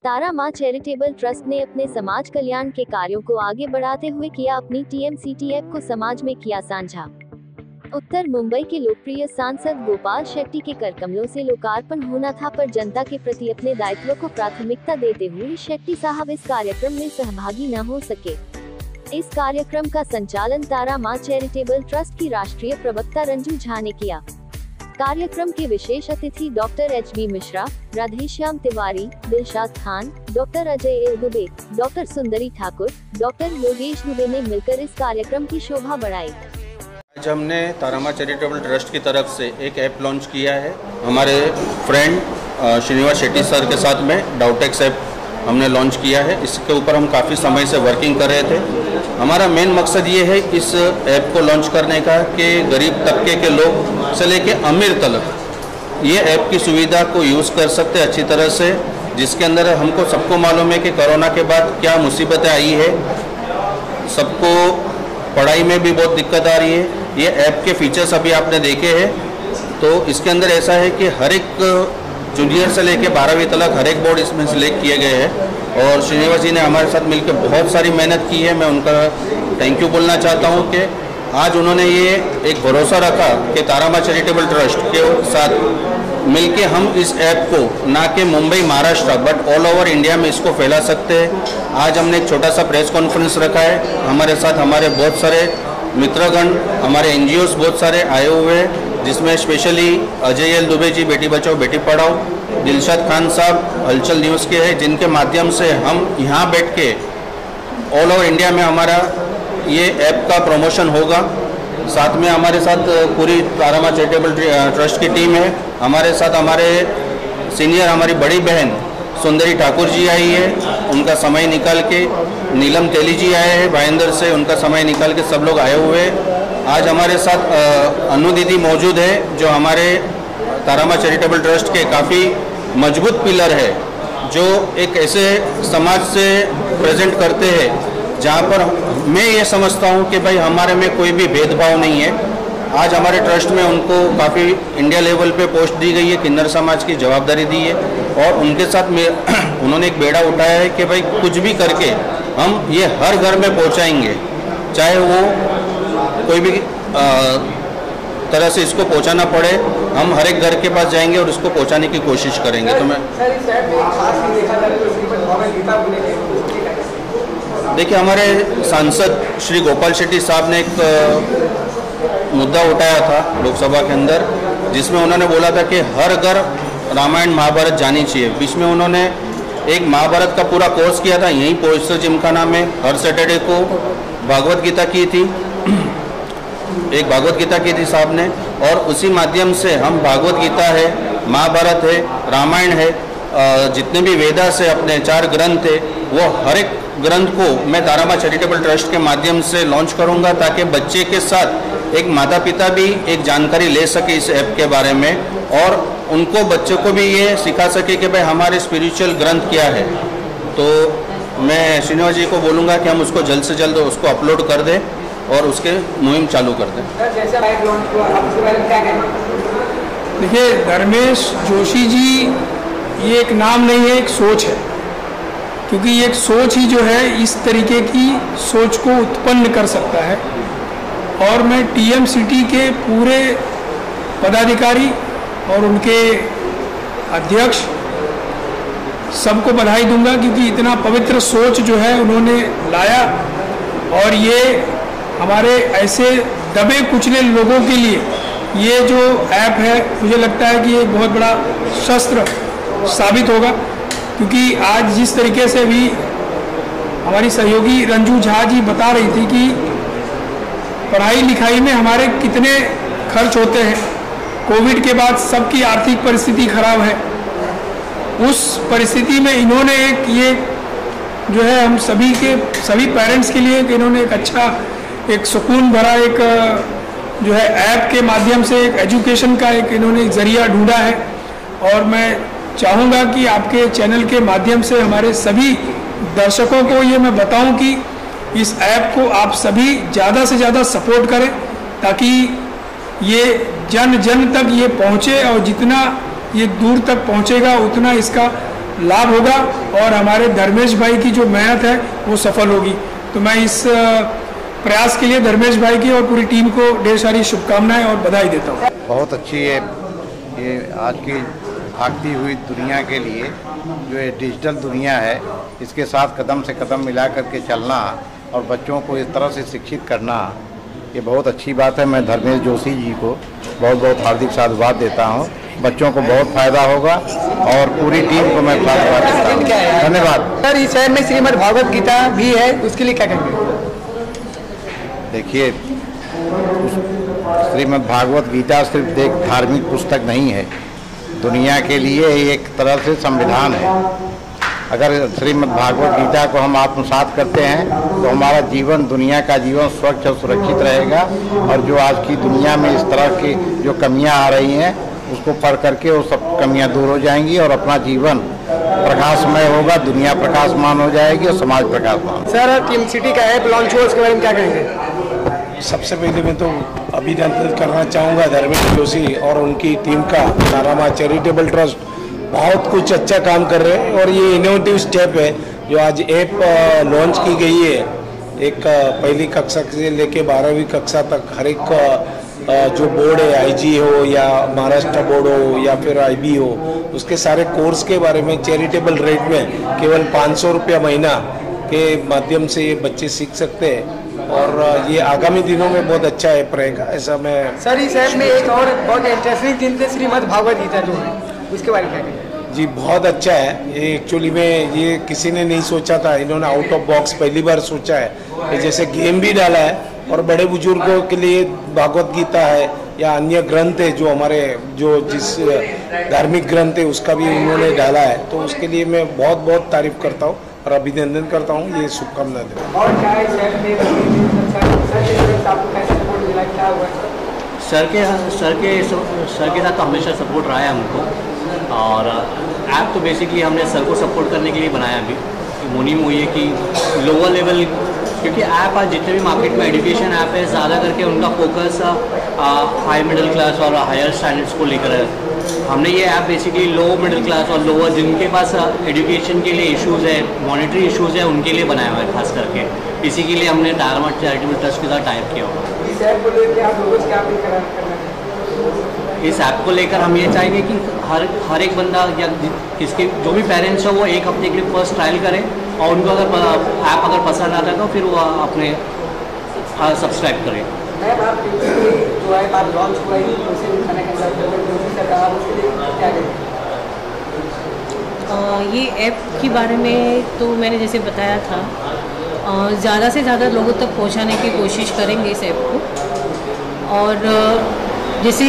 तारा मां charitable trust ने अपने समाज कल्याण के कार्यों को आगे बढ़ाते हुए किया अपनी TMCT ऐप को समाज में किया साझा। उत्तर मुंबई के लोकप्रिय सांसद गोपाल शेट्टी के करकमलों से लोकार्पण होना था, पर जनता के प्रति अपने दायित्व को प्राथमिकता देते हुए शेट्टी साहब इस कार्यक्रम में सहभागी न हो सके। इस कार्यक्रम का संचालन तारा मां चैरिटेबल ट्रस्ट की राष्ट्रीय प्रवक्ता रंजू झा ने किया। कार्यक्रम के विशेष अतिथि doctor HB Mishra, Radheshyam Tiwari, Dilshad Khan, doctor Ajay Dubey, doctor सुंदरी ठाकुर, डॉक्टर योगेश दुबे ने मिलकर इस कार्यक्रम की शोभा बढ़ाई। आज हमने तारा मां चैरिटेबल ट्रस्ट की तरफ से एक ऐप लॉन्च किया है। हमारे फ्रेंड श्रीनिवास शेट्टी सर के साथ में डाउटेक्स ऐप हमने लॉन्च किया है। इसके ऊपर हम काफ़ी समय से वर्किंग कर रहे थे। हमारा मेन मकसद ये है इस ऐप को लॉन्च करने का कि गरीब तबके के लोग से लेके अमीर तक ये ऐप की सुविधा को यूज़ कर सकते अच्छी तरह से, जिसके अंदर हमको सबको मालूम है कि कोरोना के बाद क्या मुसीबतें आई है, सबको पढ़ाई में भी बहुत दिक्कत आ रही है। ये ऐप के फीचर्स अभी आपने देखे हैं, तो इसके अंदर ऐसा है कि हर एक जूनियर से लेके 12वीं तक हर एक बोर्ड इसमें सिलेक्ट किए गए हैं और श्रीनिवास जी ने हमारे साथ मिलकर बहुत सारी मेहनत की है। मैं उनका थैंक यू बोलना चाहता हूँ कि आज उन्होंने ये एक भरोसा रखा कि तारा मां चैरिटेबल ट्रस्ट के साथ मिलके हम इस ऐप को ना कि Mumbai Maharashtra but all over India में इसको फैला सकते हैं। आज हमने एक छोटा सा प्रेस कॉन्फ्रेंस रखा है। हमारे साथ हमारे बहुत सारे मित्रगण, हमारे NGOs बहुत सारे आए हुए हैं, जिसमें स्पेशली अजय दुबे जी बेटी बचाओ बेटी पढ़ाओ, दिलशाद खान साहब हलचल न्यूज़ के हैं, जिनके माध्यम से हम यहाँ बैठ के ऑल ओवर इंडिया में हमारा ये ऐप का प्रमोशन होगा। साथ में हमारे साथ पूरी तारा मां चैरिटेबल ट्रस्ट की टीम है। हमारे साथ हमारे सीनियर हमारी बड़ी बहन सुंदरी ठाकुर जी आई है, उनका समय निकाल के, नीलम तेली जी आए हैं भाईंदर से, उनका समय निकाल के सब लोग आए हुए हैं। आज हमारे साथ अनु दीदी मौजूद है, जो हमारे तारा मां चैरिटेबल ट्रस्ट के काफ़ी मजबूत पिलर है, जो एक ऐसे समाज से प्रेजेंट करते हैं जहाँ पर मैं ये समझता हूँ कि भाई हमारे में कोई भी भेदभाव नहीं है। आज हमारे ट्रस्ट में उनको काफ़ी इंडिया लेवल पे पोस्ट दी गई है, किन्नर समाज की जवाबदारी दी है और उनके साथ में उन्होंने एक बेड़ा उठाया है कि भाई कुछ भी करके हम ये हर घर में पहुँचाएंगे, चाहे वो कोई भी तरह से इसको पहुंचाना पड़े, हम हर एक घर के पास जाएंगे और इसको पहुंचाने की कोशिश करेंगे। तो मैं देखिए, हमारे सांसद श्री गोपाल शेट्टी साहब ने एक मुद्दा उठाया था लोकसभा के अंदर, जिसमें उन्होंने बोला था कि हर घर रामायण महाभारत जानी चाहिए। बीच में उन्होंने एक महाभारत का पूरा कोर्स किया था यहीं पोस्टर जिमखाना में। हर सैटरडे को भागवत गीता की थी, एक भागवत गीता की थी साहब ने, और उसी माध्यम से हम भागवत गीता है, महाभारत है, रामायण है, जितने भी वेदा से अपने 4 ग्रंथ है, वो हर एक ग्रंथ को मैं तारा मां चैरिटेबल ट्रस्ट के माध्यम से लॉन्च करूंगा, ताकि बच्चे के साथ एक माता पिता भी एक जानकारी ले सके इस ऐप के बारे में और उनको बच्चों को भी ये सिखा सके कि भाई हमारे स्पिरिचुअल ग्रंथ क्या है। तो मैं श्रीनिवास जी को बोलूँगा कि हम उसको जल्द से जल्द उसको अपलोड कर दें और उसके मुहिम चालू कर दें। देखिए, धर्मेश जोशी जी ये एक नाम नहीं है, एक सोच है, क्योंकि ये एक सोच ही जो है इस तरीके की सोच को उत्पन्न कर सकता है। और मैं TMCT के पूरे पदाधिकारी और उनके अध्यक्ष सबको बधाई दूंगा, क्योंकि इतना पवित्र सोच जो है उन्होंने लाया और ये हमारे ऐसे दबे कुचले लोगों के लिए ये जो ऐप है, मुझे लगता है कि ये बहुत बड़ा शस्त्र साबित होगा। क्योंकि आज जिस तरीके से भी हमारी सहयोगी रंजू झा जी बता रही थी कि पढ़ाई लिखाई में हमारे कितने खर्च होते हैं, कोविड के बाद सबकी आर्थिक परिस्थिति खराब है, उस परिस्थिति में इन्होंने एक ये जो है हम सभी पेरेंट्स के लिए इन्होंने एक अच्छा, एक सुकून भरा एक जो है ऐप के माध्यम से एक एजुकेशन का एक इन्होंने एक जरिया ढूंढा है। और मैं चाहूँगा कि आपके चैनल के माध्यम से हमारे सभी दर्शकों को ये मैं बताऊं कि इस ऐप को आप सभी ज़्यादा से ज़्यादा सपोर्ट करें, ताकि ये जन जन तक ये पहुँचे और जितना ये दूर तक पहुँचेगा उतना इसका लाभ होगा और हमारे धर्मेश भाई की जो मेहनत है वो सफल होगी। तो मैं इस प्रयास के लिए धर्मेश भाई की और पूरी टीम को ढेर सारी शुभकामनाएं और बधाई देता हूँ। बहुत अच्छी है ये आज की भागती हुई दुनिया के लिए, जो ये डिजिटल दुनिया है, इसके साथ कदम से कदम मिला करके चलना और बच्चों को इस तरह से शिक्षित करना, ये बहुत अच्छी बात है। मैं धर्मेश जोशी जी को बहुत बहुत हार्दिक साधुवाद देता हूँ। बच्चों को बहुत फायदा होगा और पूरी टीम को मैं साधुवाद देता हूँ। धन्यवाद। सर, इस शहर में श्रीमद् भागवत गीता भी है, उसके लिए क्या कहेंगे? देखिए, श्रीमद् भागवत गीता सिर्फ एक धार्मिक पुस्तक नहीं है, दुनिया के लिए एक तरह से संविधान है। अगर श्रीमद् भागवत गीता को हम आत्मसात करते हैं तो हमारा जीवन, दुनिया का जीवन स्वच्छ और सुरक्षित रहेगा। और जो आज की दुनिया में इस तरह की जो कमियां आ रही हैं, उसको पढ़ करके वो सब कमियां दूर हो जाएंगी और अपना जीवन प्रकाशमय होगा, दुनिया प्रकाशमान हो जाएगी और समाज प्रकाशमान। सर, टीएमसीटी का ऐप लॉन्च हुआ, उसके बारे में क्या कहेंगे? सबसे पहले मैं तो अभिनंदन करना चाहूँगा धर्मेश जोशी और उनकी टीम का। तारामा चैरिटेबल ट्रस्ट बहुत कुछ अच्छा काम कर रहे हैं और ये इनोवेटिव स्टेप है जो आज ऐप लॉन्च की गई है। एक पहली कक्षा से लेके 12वीं कक्षा तक हर एक जो बोर्ड है, आईजी हो या महाराष्ट्र बोर्ड हो या फिर आईबी हो, उसके सारे कोर्स के बारे में चैरिटेबल रेट में केवल 500 रुपया महीना के माध्यम से ये बच्चे सीख सकते हैं और ये आगामी दिनों में बहुत अच्छा ऐप रहेगा, ऐसा मैं। सर, इस ऐप में एक और बहुत इंटरेस्टिंग चीज़ है, श्रीमद् भागवत गीता जो है, उसके बारे में क्या कहेंगे? जी, बहुत अच्छा है ये। एक्चुअली में ये किसी ने नहीं सोचा था, इन्होंने आउट ऑफ बॉक्स पहली बार सोचा है। ये जैसे गेम भी डाला है और बड़े बुजुर्गों के लिए भागवत गीता है या अन्य ग्रंथ है जो हमारे जो जिस धार्मिक ग्रंथ है उसका भी उन्होंने डाला है, तो उसके लिए मैं बहुत बहुत तारीफ करता हूँ और अभिनंदन करता हूँ। ये शुभकामनाएं देता हूँ। सर के साथ तो हमेशा सपोर्ट रहा है हमको और ऐप तो बेसिकली हमने सर को सपोर्ट करने के लिए बनाया अभी। मुनीम हुई है कि लोअर लेवल, क्योंकि ऐप आज जितने भी मार्केट में एजुकेशन ऐप है, ज़्यादा करके उनका फोकस हाई मिडिल क्लास और हायर स्टैंडर्ड्स को लेकर है। हमने ये app basically low middle class और लोअर जिनके पास एजुकेशन के लिए इश्यूज़ है, मॉनेटरी इश्यूज़ है, उनके लिए बनाया हुआ है खास करके। इसी के लिए हमने तारामा चैरिटेबल ट्रस्ट के साथ टाइप किया हुआ है। इस ऐप को लेकर हम ये चाहेंगे कि हर एक बंदा या किसके जो भी पेरेंट्स हो वो एक हफ्ते के लिए फर्स्ट ट्रायल करें और उनको अगर ऐप अगर पसंद आता है तो फिर वो अपने सब्सक्राइब करें। ये ऐप के बारे में तो मैंने जैसे बताया था, ज़्यादा से ज़्यादा लोगों तक पहुंचाने की कोशिश करेंगे इस ऐप को। और जैसे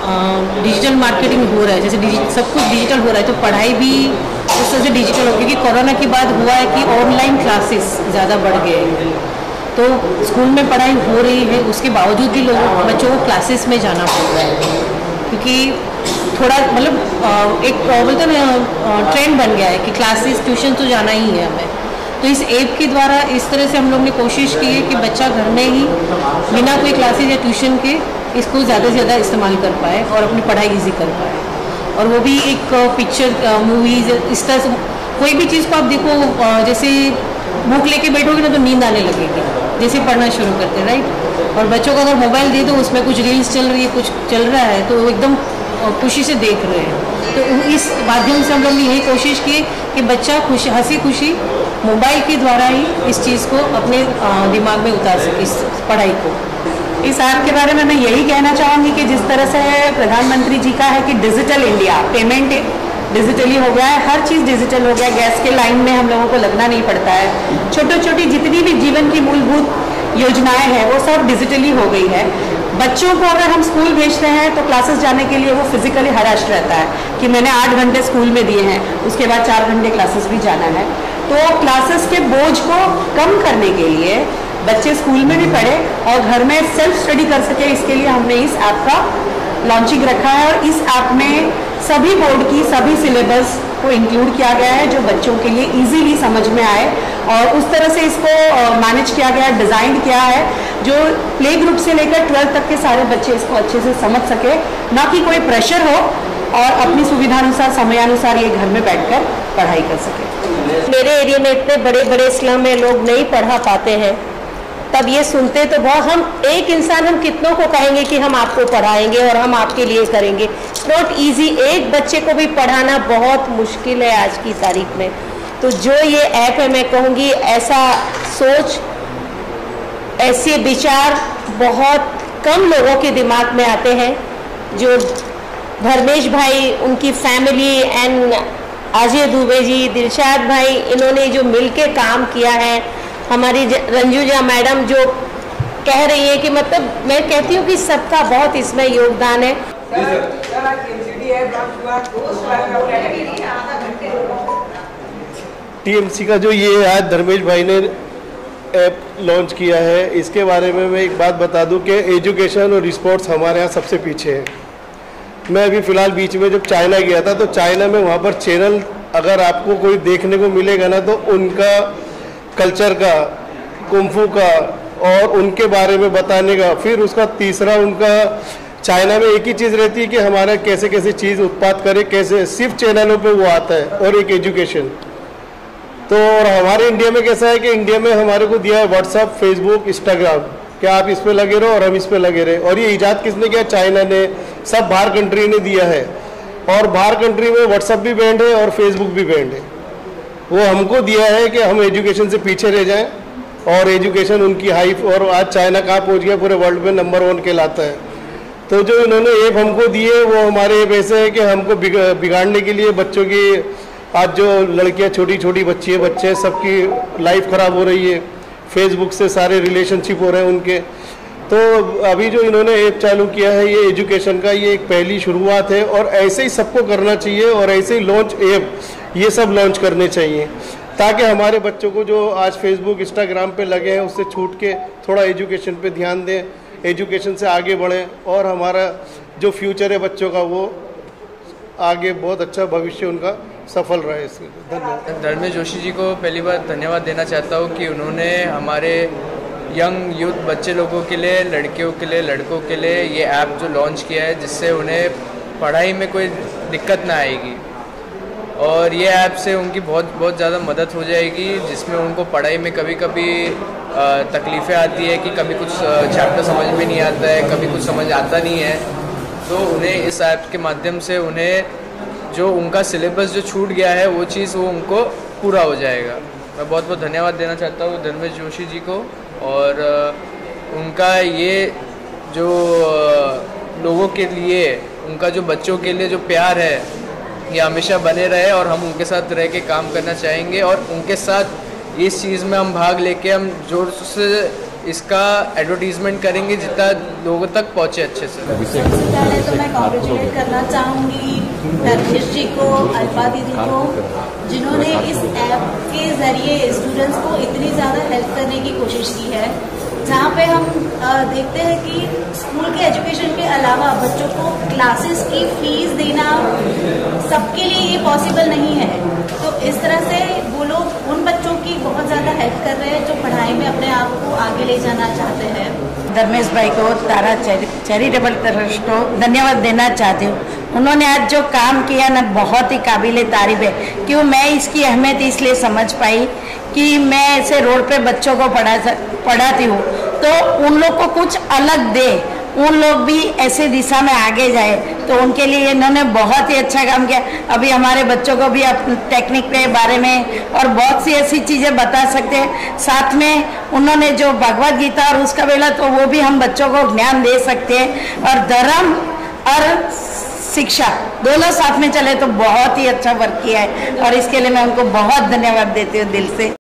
डिजिटल मार्केटिंग हो रहा है, जैसे सब कुछ डिजिटल हो रहा है, तो पढ़ाई भी उस तरह से डिजिटल हो, क्योंकि कोरोना के बाद हुआ है कि ऑनलाइन क्लासेस ज़्यादा बढ़ गए हैं। तो स्कूल में पढ़ाई हो रही है, उसके बावजूद भी बच्चों को क्लासेस में जाना पड़ रहा है, क्योंकि थोड़ा मतलब एक बोलते ना ट्रेंड बन गया है कि क्लासेस ट्यूशन तो जाना ही है हमें। तो इस ऐप के द्वारा इस तरह से हम लोग ने कोशिश की है कि बच्चा घर में ही बिना कोई क्लासेस या ट्यूशन के इसको ज़्यादा से ज़्यादा इस्तेमाल कर पाए और अपनी पढ़ाई ईजी कर पाए। और वो भी एक पिक्चर मूवीज़ इस तरह से कोई भी चीज़ को आप देखो, जैसे बुक लेके बैठोगे ना तो नींद आने लगेगी जैसे पढ़ना शुरू करते हैं, राइट। और बच्चों को अगर मोबाइल दे दो, उसमें कुछ रील्स चल रही है, कुछ चल रहा है, तो वो एकदम खुशी से देख रहे हैं। तो इस माध्यम से हम लोग ने यही कोशिश की कि बच्चा हंसी खुशी मोबाइल के द्वारा ही इस चीज़ को अपने दिमाग में उतार सके, इस पढ़ाई को। इस ऐप के बारे में मैं यही कहना चाहूँगी कि जिस तरह से प्रधानमंत्री जी का है कि डिजिटल इंडिया, पेमेंट डिजिटली हो गया है, हर चीज़ डिजिटल हो गया, गैस के लाइन में हम लोगों को लगना नहीं पड़ता है, छोटी छोटी जितनी भी जीवन की मूलभूत योजनाएं हैं वो सब डिजिटली हो गई है। बच्चों को अगर हम स्कूल भेजते हैं तो क्लासेस जाने के लिए वो फिजिकली हराश रहता है कि मैंने 8 घंटे स्कूल में दिए हैं, उसके बाद 4 घंटे क्लासेस भी जाना है। तो क्लासेस के बोझ को कम करने के लिए बच्चे स्कूल में भी पढ़े और घर में सेल्फ स्टडी कर सके, इसके लिए हमने इस ऐप का लॉन्चिंग रखा है। और इस ऐप में सभी बोर्ड की सभी सिलेबस को इंक्लूड किया गया है जो बच्चों के लिए इजीली समझ में आए, और उस तरह से इसको मैनेज किया गया है, डिज़ाइन किया है जो प्ले ग्रुप से लेकर 12th तक के सारे बच्चे इसको अच्छे से समझ सके, ना कि कोई प्रेशर हो और अपनी सुविधानुसार समयानुसार ये घर में बैठकर पढ़ाई कर सके। मेरे एरिया में इतने बड़े बड़े स्लम में लोग नहीं पढ़ा पाते हैं, तब ये सुनते तो बहुत, हम एक इंसान हम कितनों को कहेंगे कि हम आपको पढ़ाएंगे और हम आपके लिए करेंगे। इट्स नॉट ईजी, एक बच्चे को भी पढ़ाना बहुत मुश्किल है आज की तारीख में। तो जो ये ऐप है, मैं कहूँगी ऐसा सोच, ऐसे विचार बहुत कम लोगों के दिमाग में आते हैं। जो धर्मेश भाई, उनकी फैमिली एंड अजय दुबे जी, दिलशाद भाई, इन्होंने जो मिलके काम किया है, हमारी रंजूजा मैडम जो कह रही है कि मतलब मैं कहती हूँ कि सबका बहुत इसमें योगदान है। टीएमसी का जो ये आज धर्मेश भाई ने ऐप लॉन्च किया है, इसके बारे में मैं एक बात बता दूं कि एजुकेशन और स्पोर्ट्स हमारे यहाँ सबसे पीछे है। मैं अभी फ़िलहाल बीच में जब चाइना गया था, तो चाइना में वहाँ पर चैनल अगर आपको कोई देखने को मिलेगा ना, तो उनका कल्चर का, कुंफू का और उनके बारे में बताने का। फिर उसका तीसरा, उनका चाइना में एक ही चीज़ रहती है कि हमारा कैसे कैसे चीज़ उत्पाद करे, कैसे, सिर्फ चैनलों पे वो आता है, और एक एजुकेशन। तो और हमारे इंडिया में कैसा है कि इंडिया में हमारे को दिया है व्हाट्सअप, फेसबुक, इंस्टाग्राम, कि आप इस पे लगे रहो और हम इस पे लगे रहे। और ये ईजाद किसने किया? चाइना ने, सब बाहर कंट्री ने दिया है। और बाहर कंट्री में व्हाट्सअप भी बैंड है और फेसबुक भी बैंड है। वो हमको दिया है कि हम एजुकेशन से पीछे रह जाएं, और एजुकेशन उनकी हाइप, और आज चाइना कहाँ पहुँच गया, पूरे वर्ल्ड में नंबर 1 कहलाता है। तो जो इन्होंने ऐप हमको दिए, वो हमारे ऐप ऐसे है कि हमको बिगाड़ने के लिए, बच्चों की, आज जो लड़कियां, छोटी छोटी बच्ची है, बच्चे, सबकी लाइफ ख़राब हो रही है, फेसबुक से सारे रिलेशनशिप हो रहे हैं उनके। तो अभी जो इन्होंने ऐप चालू किया है, ये एजुकेशन का, ये एक पहली शुरुआत है, और ऐसे ही सबको करना चाहिए, और ऐसे ही लॉन्च ऐप ये सब लॉन्च करने चाहिए, ताकि हमारे बच्चों को जो आज फेसबुक, इंस्टाग्राम पे लगे हैं, उससे छूट के थोड़ा एजुकेशन पे ध्यान दें, एजुकेशन से आगे बढ़ें, और हमारा जो फ्यूचर है बच्चों का, वो आगे बहुत अच्छा भविष्य उनका सफल रहे। इसके धन्यवाद। धर्मेश जोशी जी को पहली बार धन्यवाद देना चाहता हूँ कि उन्होंने हमारे यंग यूथ बच्चे लोगों के लिए, लड़कियों के लिए, लड़कों के लिए ये ऐप जो लॉन्च किया है, जिससे उन्हें पढ़ाई में कोई दिक्कत ना आएगी, और ये ऐप से उनकी बहुत ज़्यादा मदद हो जाएगी, जिसमें उनको पढ़ाई में कभी कभी तकलीफ़ें आती है कि कभी कुछ चैप्टर समझ में नहीं आता है, कभी कुछ समझ आता नहीं है। तो उन्हें इस ऐप के माध्यम से उन्हें जो उनका सिलेबस जो छूट गया है, वो चीज़ वो उनको पूरा हो जाएगा। मैं बहुत बहुत धन्यवाद देना चाहता हूँ धर्मेश जोशी जी को, और उनका ये जो लोगों के लिए, उनका जो बच्चों के लिए जो प्यार है, ये हमेशा बने रहे, और हम उनके साथ रह के काम करना चाहेंगे, और उनके साथ इस चीज़ में हम भाग लेके हम जोर से इसका एडवर्टीजमेंट करेंगे, जितना लोगों तक पहुँचे अच्छे से। सबसे पहले तो मैं कॉन्ग्रेचुलेट करना चाहूँगी धर्मेश जी को, अल्फा दीदी को, जिन्होंने इस ऐप के ज़रिए स्टूडेंट्स को इतनी ज़्यादा हेल्प करने की कोशिश की है, जहाँ पे हम देखते हैं कि स्कूल के एजुकेशन के अलावा बच्चों को क्लासेस की फीस देना सबके लिए ये पॉसिबल नहीं है। तो इस तरह से वो लोग उन बच्चों की बहुत ज़्यादा हेल्प कर रहे हैं जो पढ़ाई में अपने आप को आगे ले जाना चाहते हैं। धर्मेश भाई को, तारा चैरिटेबल ट्रस्ट को धन्यवाद देना चाहती हूँ। उन्होंने आज जो काम किया ना, बहुत ही काबिले तारीफ है। क्यों मैं इसकी अहमियत इसलिए समझ पाई कि मैं ऐसे रोड पे बच्चों को पढ़ाती हूँ, तो उन लोग को कुछ अलग दे, उन लोग भी ऐसे दिशा में आगे जाए, तो उनके लिए इन्होंने बहुत ही अच्छा काम किया। अभी हमारे बच्चों को भी टेक्निक के बारे में और बहुत सी ऐसी चीज़ें बता सकते हैं। साथ में उन्होंने जो भगवत गीता और उसका बेला, तो वो भी हम बच्चों को ज्ञान दे सकते हैं। और धर्म और शिक्षा दोनों साथ में चले तो बहुत ही अच्छा वर्क किया है, और इसके लिए मैं उनको बहुत धन्यवाद देती हूँ दिल से।